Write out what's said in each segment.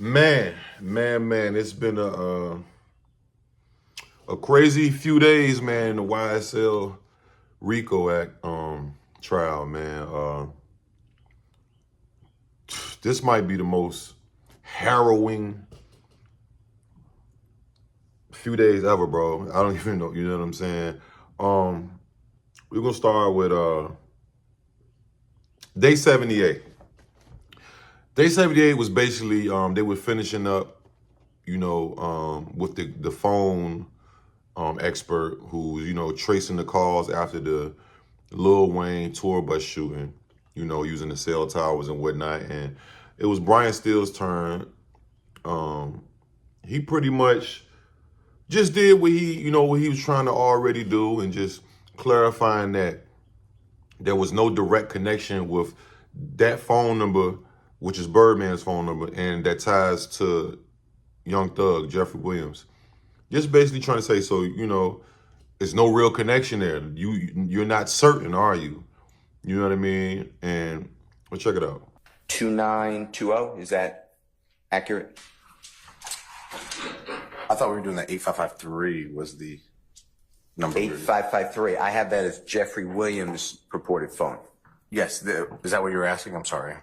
Man, it's been a crazy few days, man. In the YSL RICO Act trial, man. This might be the most harrowing few days ever, bro. I don't even know, you know what I'm saying? We're gonna start with day 78. Day 78 was basically they were finishing up, with the phone expert who's, tracing the calls after the Lil Wayne tour bus shooting, using the cell towers and whatnot. And it was Brian Steele's turn. He pretty much just did what he was trying to already do, and just clarifying that there was no direct connection with that phone number, which is Birdman's phone number, and that ties to Young Thug, Jeffrey Williams. Just basically trying to say, so, there's no real connection there. You're not certain, are you? You know what I mean? And well, check it out. 2920, is that accurate? I thought we were doing that 8553 was the number. 8553. I have that as Jeffrey Williams' purported phone. Yes. Is that what you were asking? I'm sorry.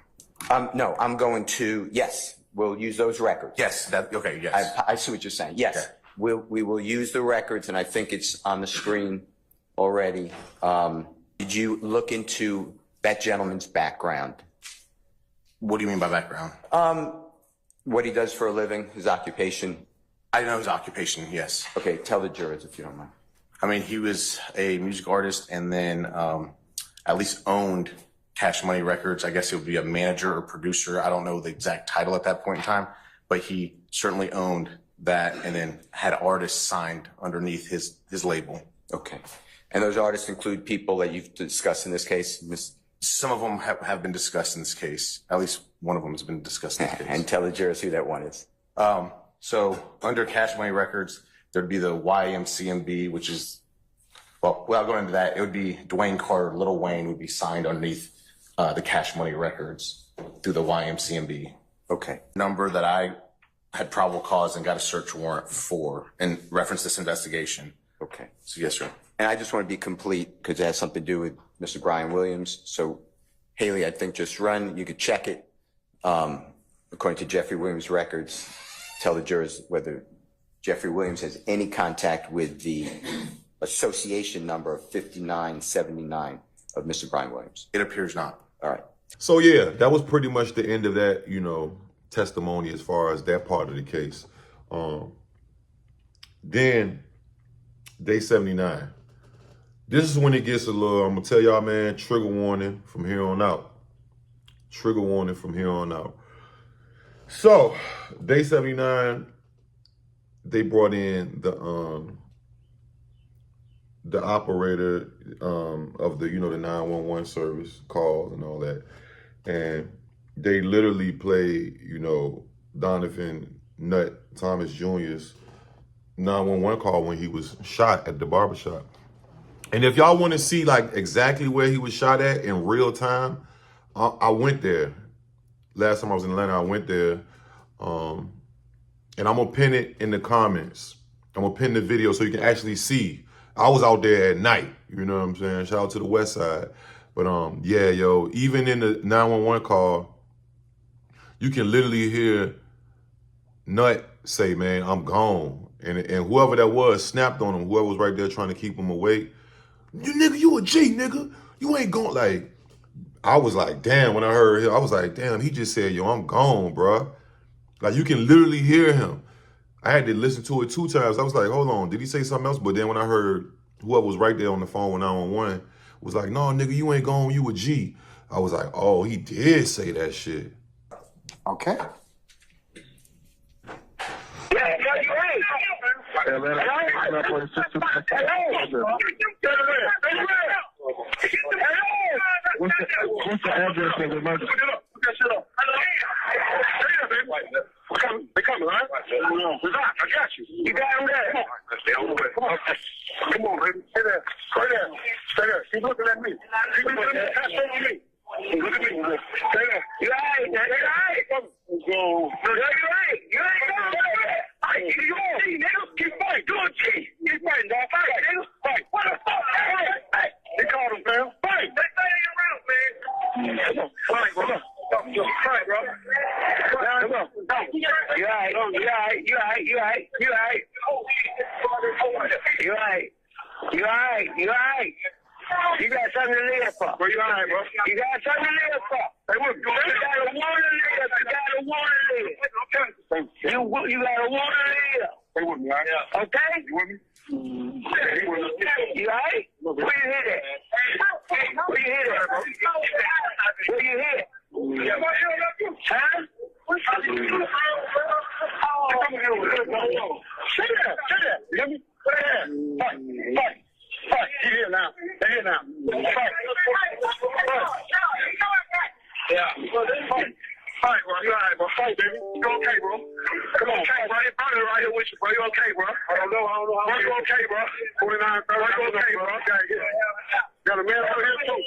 No, I'm going to, yes, we'll use those records. Yes. Okay. Yes. I see what you're saying. Yes. Okay. We will use the records, and I think it's on the screen already. Did you look into that gentleman's background? What do you mean by background? What he does for a living, his occupation. I know his occupation, yes. Okay, tell the jurors if you don't mind. I mean, he was a music artist, and then at least owned Cash Money Records. I guess it would be a manager or producer. I don't know the exact title at that point in time, but he certainly owned that, and then had artists signed underneath his label. Okay. And those artists include people that you've discussed in this case? Some of them have been discussed in this case. At least one of them has been discussed in this case. And tell the jurors who that one is. So under Cash Money Records, there'd be the YMCMB, which is, well, without going into that, it would be Dwayne Carter, Lil Wayne would be signed underneath the Cash Money Records through the YMCMB. Okay. Number that I had probable cause and got a search warrant for in reference to this investigation. Okay. So yes, sir. And I just want to be complete because it has something to do with Mr. Brian Williams. So Haley, I think just run, you could check it. According to Jeffrey Williams' records, tell the jurors whether Jeffrey Williams has any contact with the association number of 5979 of Mr. Brian Williams. It appears not. All right. So yeah, that was pretty much the end of that, testimony as far as that part of the case. Then day 79. This is when it gets a little, I'm gonna tell y'all, man, trigger warning from here on out. Trigger warning from here on out. So, day 79, they brought in the operator of the, the 911 service calls and all that. And they literally played, Donovan Nut Thomas Jr.'s 911 call when he was shot at the barbershop. And if y'all want to see like exactly where he was shot at in real time, I went there. Last time I was in Atlanta, I went there. And I'm going to pin it in the comments. I'm going to pin the video so you can actually see. I was out there at night, you know what I'm saying? Shout out to the West Side. But yeah, yo, even in the 911 call, you can literally hear Nut say, man, I'm gone. And whoever that was snapped on him, whoever was right there trying to keep him awake. You a G, nigga. You ain't gone. Like, I was like, damn, when I heard him, I was like, damn, he just said, yo, I'm gone, bro. Like, you can literally hear him. I had to listen to it 2 times. I was like, hold on, did he say something else? But then when I heard whoever was right there on the phone with 911 was like, no, nigga, you ain't gone, you a G. I was like, oh, he did say that shit. Okay. What's the address of the emergency? They coming, right? I got you. You got him there. Come on, baby. Stay there. Stay there. Stay there. Keep looking at me. Keep looking at me. Look at me. Stay there. You all right? You all right? Go. You ain't. You ain't. You on G, nigga. Keep fighting. Do a G. Keep fighting, dog. Fight, nigga. Fight. What the fuck? Hey. They called him, fam. Fight. They say they around, man. Come on. Fight, bro. Fight, bro. Come on. You alright. You alright. You alright. You alright. You alright. You alright. You alright. You alright. You got something to live for. Bro, you alright, bro. You got something to live for. Hey, what? You got a want to live. You got a want to live. You got a want to live. Hey, what, man? Okay? You with me? You alright? Where you hit at? Where you hit at? Where you hit? Huh? Sit there. You hear me? Fight. Get here now. Get here now. Fight. Yeah. Fight, bro. You alright, bro? Fight, baby. You okay, bro? Come on, bro. Your brother right here with you, bro. You okay, bro? I don't know. Bro, you okay, bro? 49, bro. You okay, bro? Got a man over here, too.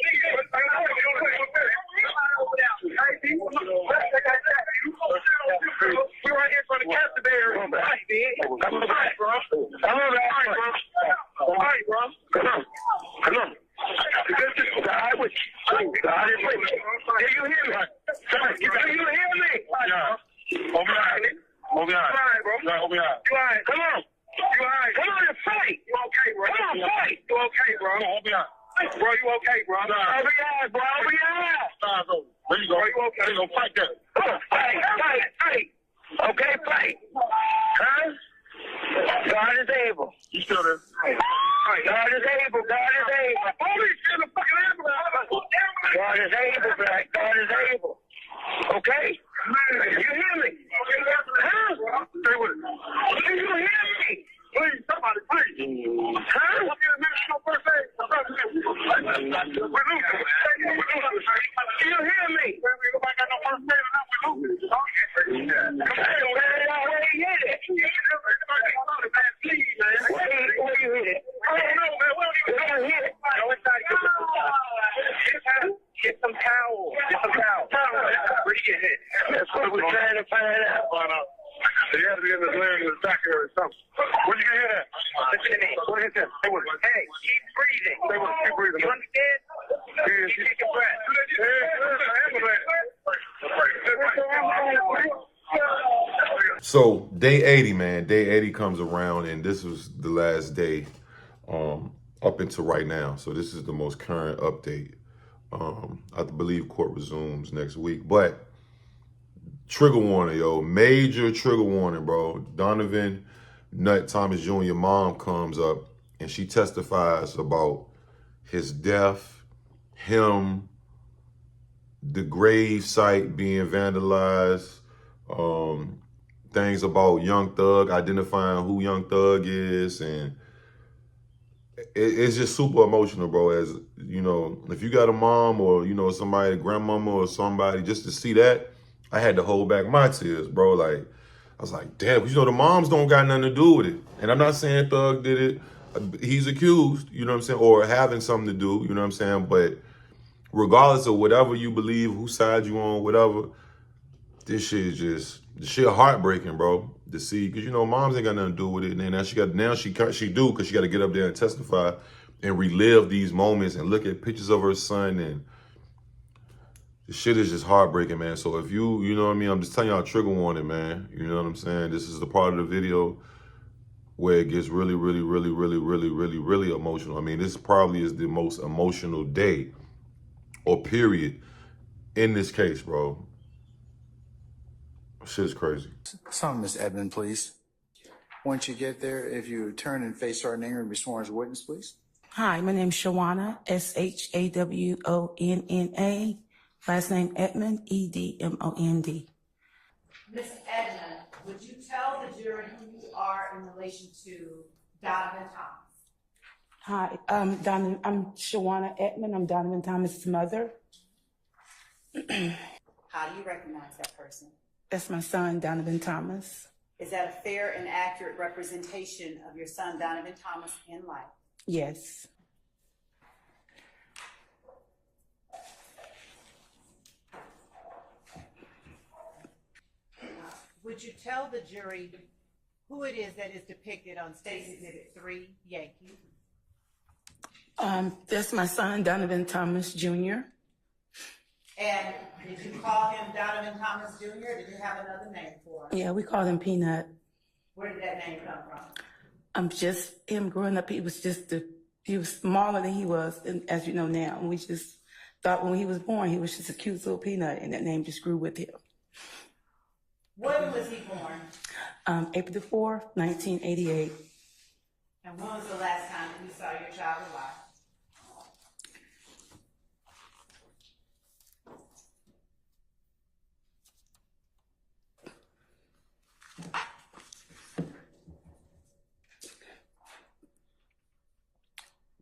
We right here for the captain there. Fight, man. Fight, bro. Fight, bro. Come on. God with you. God is with you. Can you hear me? Can you hear me? Yeah. Open your eyes. Open your eyes. Open your eyes. You alright? Come on. You alright? Come on and fight. You okay, bro? Come on, fight. You okay, bro? Come on, open your eyes. Bro, you okay, bro? Open your eyes, bro. Open your eyes. There you go. Bro, you okay? There you go. Fight that. Come on, fight. Okay, fight. Huh? God is able. You still there? God is able. God is able. Holy shit, the fucking ambulance. God is able, Black. God is able. Okay? You hear me? Huh? Stay with it. Do you hear me? Please, somebody, please. Huh? We'll get a minute to first aid. Do you hear me? Nobody got no first aid and now we're losing. Where you hit it? Where you hit it? I don't know, man. Where you hit it? Get some towel. Where you hit? That's what we're trying to find out. They had to be in the layering in the back area or something. Where'd you get hit at? Listen to me. What hit that? Hey, keep breathing. Keep breathing. You understand? Yeah, keep your breath. So day 80, man. Day 80 comes around, and this was the last day up until right now. So this is the most current update. I believe court resumes next week. But trigger warning, yo. Major trigger warning, bro. Donovan Nut Thomas Jr. mom comes up and she testifies about his death, him, the grave site being vandalized, things about Young Thug, identifying who Young Thug is, and it's just super emotional, bro. As you know, if you got a mom or somebody, a grandmama or somebody, just to see that, I had to hold back my tears, bro. Like, I was like, damn, the moms don't got nothing to do with it. And I'm not saying Thug did it. He's accused, you know what I'm saying, or having something to do, you know what I'm saying. But regardless of whatever you believe, whose side you on, whatever, this shit is just heartbreaking, bro. To see, because moms ain't got nothing to do with it, and now she do, because she got to get up there and testify and relive these moments and look at pictures of her son, and the shit is just heartbreaking, man. So if you know what I mean, I'm just telling y'all, trigger warning, man. You know what I'm saying? This is the part of the video where it gets really, really, really, really, really, really, really emotional. I mean, this probably is the most emotional day or period in this case, bro. Shit's crazy. Some, Ms. Edmond, please. Once you get there, if you turn and face Sergeant Ingram and be sworn as a witness, please. Hi, my name's Shawana, Shawonna. Last name Edmond, Edmond. Ms. Edna, would you tell the jury who you are in relation to Donovan Thomas? Hi, I'm Shawana Edmond. I'm Donovan Thomas' mother. How do you recognize that person? That's my son, Donovan Thomas. Is that a fair and accurate representation of your son, Donovan Thomas, in life? Yes. would you tell the jury who it is that is depicted on State's Exhibit 3, Yankee? That's my son, Donovan Thomas Jr. And did you call him Donovan Thomas Jr., or did you have another name for him? Yeah, we called him Peanut. Where did that name come from? Just him growing up, he was smaller than he was, and as you know now. And we just thought when he was born, he was just a cute little peanut, and that name just grew with him. When was he born? April the 4th, 1988. And when was the last time that you saw your child alive?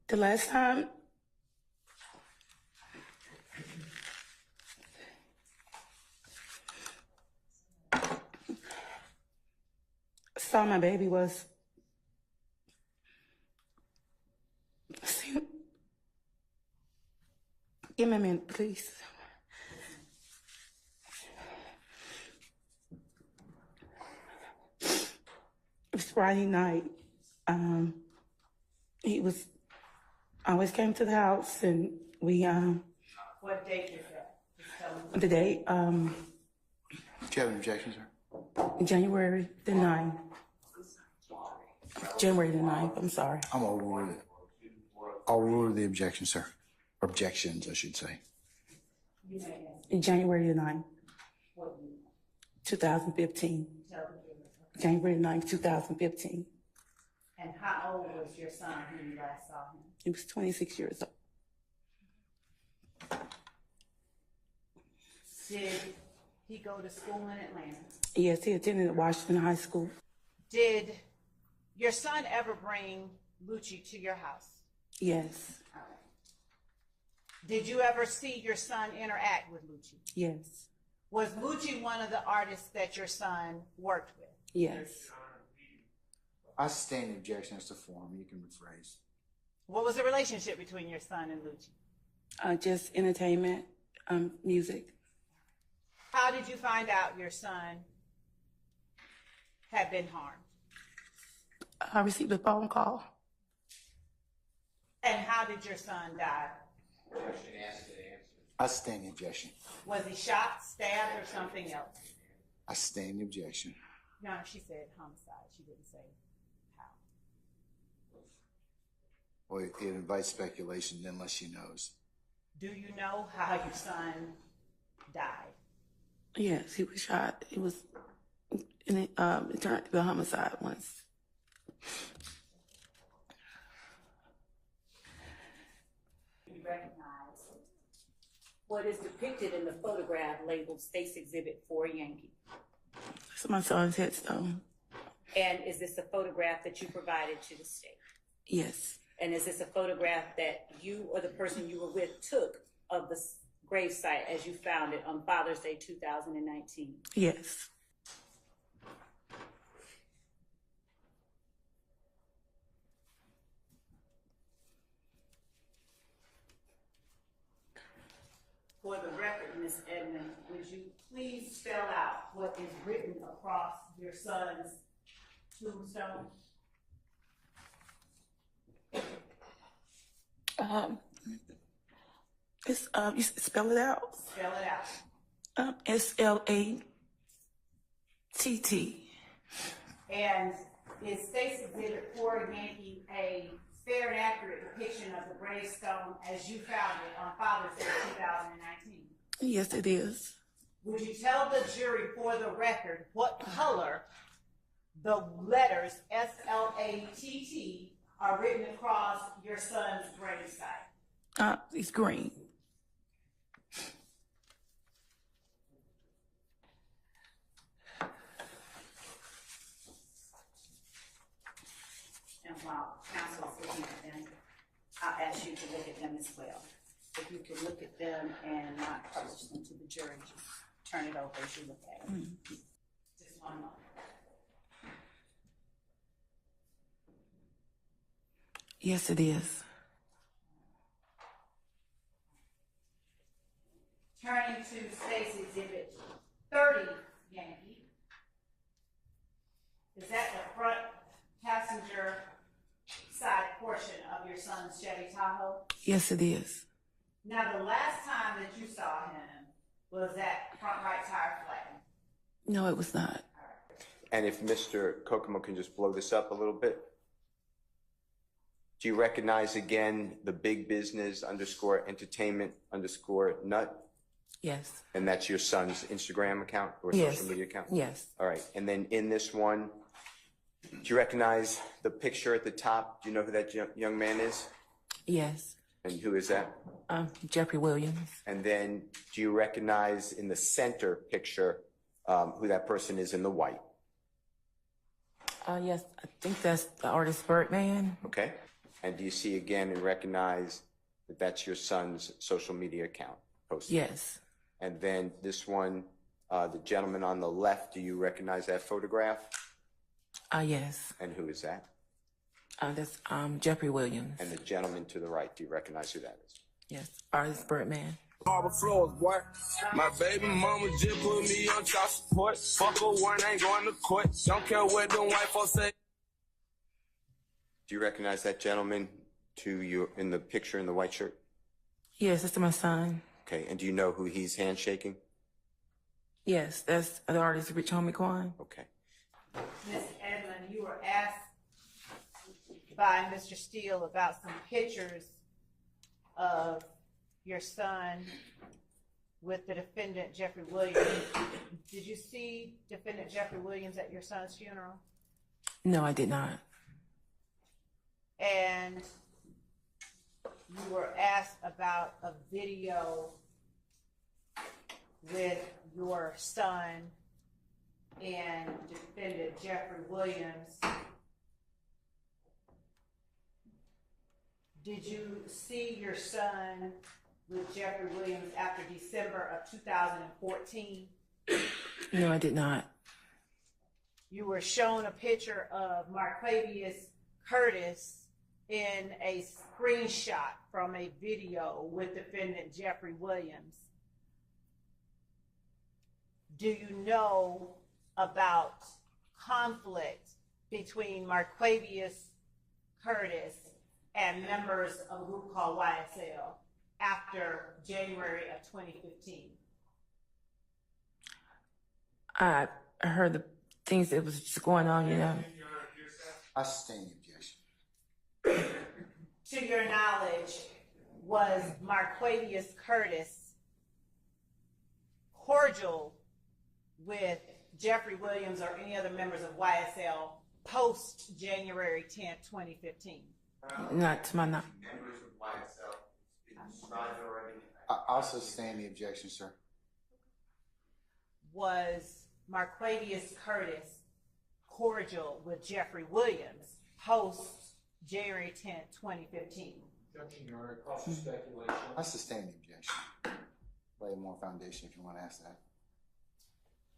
The last time I saw my baby was give me a minute, please. It was Friday night. He was always came to the house, and we What date is that? Just tell me. the day Do you have an objection, sir? January the 9th. January the 9th, I'm sorry. I'm overruled it. I'll rule the objection, sir. Objections, I should say. January the 9th, 2015. January the 9th, 2015. And how old was your son when you last saw him? He was 26 years old. Did he go to school in Atlanta? Yes, he attended Washington High School. Did your son ever bring Lucci to your house? Yes, Did you ever see your son interact with Lucci? yes, Was Lucci one of the artists that your son worked with? yes. I sustain the objection as to form. You can rephrase. What was the relationship between your son and Lucci? Just entertainment, music. How did you find out your son had been harmed? I received a phone call. And how did your son die? I sustain the objection. Was he shot, stabbed, or something else? I sustain the objection. No, she said homicide. She didn't say how. Well, it invites speculation unless she knows. Do you know how your son died? Yes, he was shot. It was, and it turned to a homicide once. You recognize what is depicted in the photograph labeled State's Exhibit 4 Yankee. It's my son's headstone. And is this a photograph that you provided to the state? Yes, And is this a photograph that you or the person you were with took of the grave site as you found it on Father's Day 2019? yes. For the record, Ms. Edmond, would you please spell out what is written across your son's tombstone? It's you spell it out. Spell it out. SLATT. And is State's Exhibit 4 Yankee a fair and accurate depiction of the gravestone as you found it on Father's Day 2019? Yes, it is. Would you tell the jury for the record what color the letters SLATT are written across your son's gravesite? It's green. And while counsel is looking at them, I'll ask you to look at them as well. If you can look at them and not publish them to the jury, just turn it over as you look at them. Just one moment. Yes, it is. Turning to State's Exhibit 30 Yankee. Is that the front passenger side portion of your son's Chevy Tahoe? Yes, it is. Now, the last time that you saw him, was that front right tire flattened? No, it was not. And if Mr. Kokomo can just blow this up a little bit. Do you recognize again the big business _entertainment _nut? Yes. And that's your son's Instagram account or Yes. social media account? Yes. All right. And then in this one, do you recognize the picture at the top? Do you know who that young man is? Yes. And who is that? Jeffrey Williams. And then do you recognize in the center picture who that person is in the white? Yes, I think that's the artist Birdman. Okay. And do you see again and recognize that that's your son's social media account posted? Yes. And then this one, the gentleman on the left, do you recognize that photograph? Yes. And who is that? That's Jeffrey Williams. And the gentleman to the right, do you recognize who that is? Yes, artist Birdman. Marble floors, boy. My baby mama just put me on child support. Fuck a one, ain't going to court. Don't care what them white folks say. Do you recognize that gentleman to you in the picture in the white shirt? Yes, that's my son. Okay. And do you know who he's handshaking? Yes, that's the artist Rich Homie Quan. Okay. Ms. Edmond, you were asked by Mr. Steele about some pictures of your son with the defendant, Jeffrey Williams. Did you see defendant Jeffrey Williams at your son's funeral? No, I did not. And you were asked about a video with your son and defendant Jeffrey Williams. Did you see your son with Jeffrey Williams after December of 2014? No, I did not. You were shown a picture of Marquavius Curtis in a screenshot from a video with defendant Jeffrey Williams. Do you know about conflict between Marquavius Curtis and members of a group called YSL after January of 2015? I heard the things that was just going on, you know. I sustain the objection. To your knowledge, was Marquavius Curtis cordial with Jeffrey Williams or any other members of YSL post January 10th, 2015? Not to my knowledge. Members of YSL described already. I'll sustain the objection, sir. Was Marquavius Curtis cordial with Jeffrey Williams post January 10th, 2015? I sustain the objection. Lay more foundation if you want to ask that.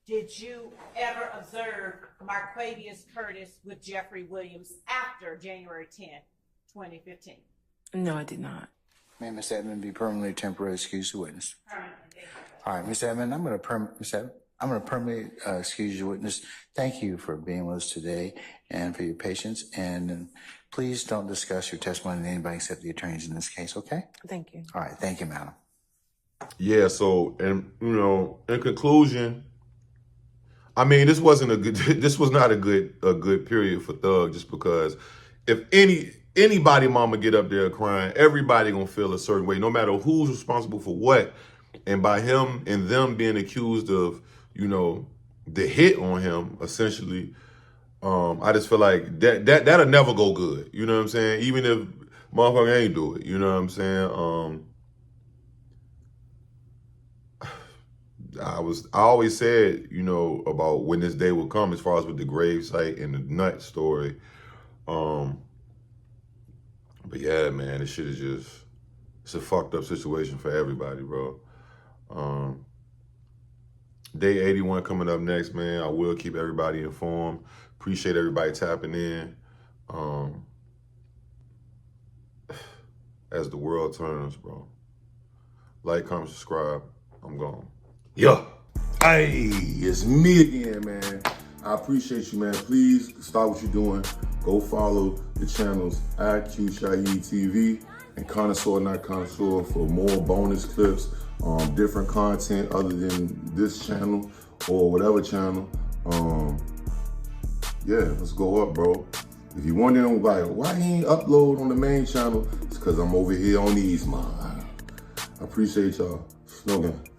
Did you ever observe Marquavius Curtis with Jeffrey Williams after January 10th, 2015? No, I did not. May Ms. Edmond be permanently temporarily excused the witness. Permanently. All right, Ms. Edmond, I'm going to permanently excuse your witness. Thank you for being with us today and for your patience. And please don't discuss your testimony with anybody except the attorneys in this case, okay? Thank you. All right, thank you, madam. Yeah, so, and, you know, in conclusion, I mean, this was not a good period for Thug, just because if anybody mama get up there crying, everybody gonna feel a certain way, no matter who's responsible for what. And by him and them being accused of, you know, the hit on him, essentially, I just feel like that'll never go good. You know what I'm saying? Even if motherfucker ain't do it, you know what I'm saying? I always said, you know, about when this day would come, as far as with the gravesite and the nut story. But yeah, man, this shit is it's a fucked up situation for everybody, bro. Day 81 coming up next, man. I will keep everybody informed. Appreciate everybody tapping in. As the world turns, bro. Like, comment, subscribe. I'm gone. Yeah. Hey, it's me again, man. I appreciate you, man. Please stop what you're doing. Go follow the channels IQ and Connoisseur Not Connoisseur for more bonus clips, different content other than this channel or whatever channel. Yeah, let's go up, bro. If you're wondering like, why he ain't upload on the main channel, it's because I'm over here on these, man. I appreciate y'all. Snogan.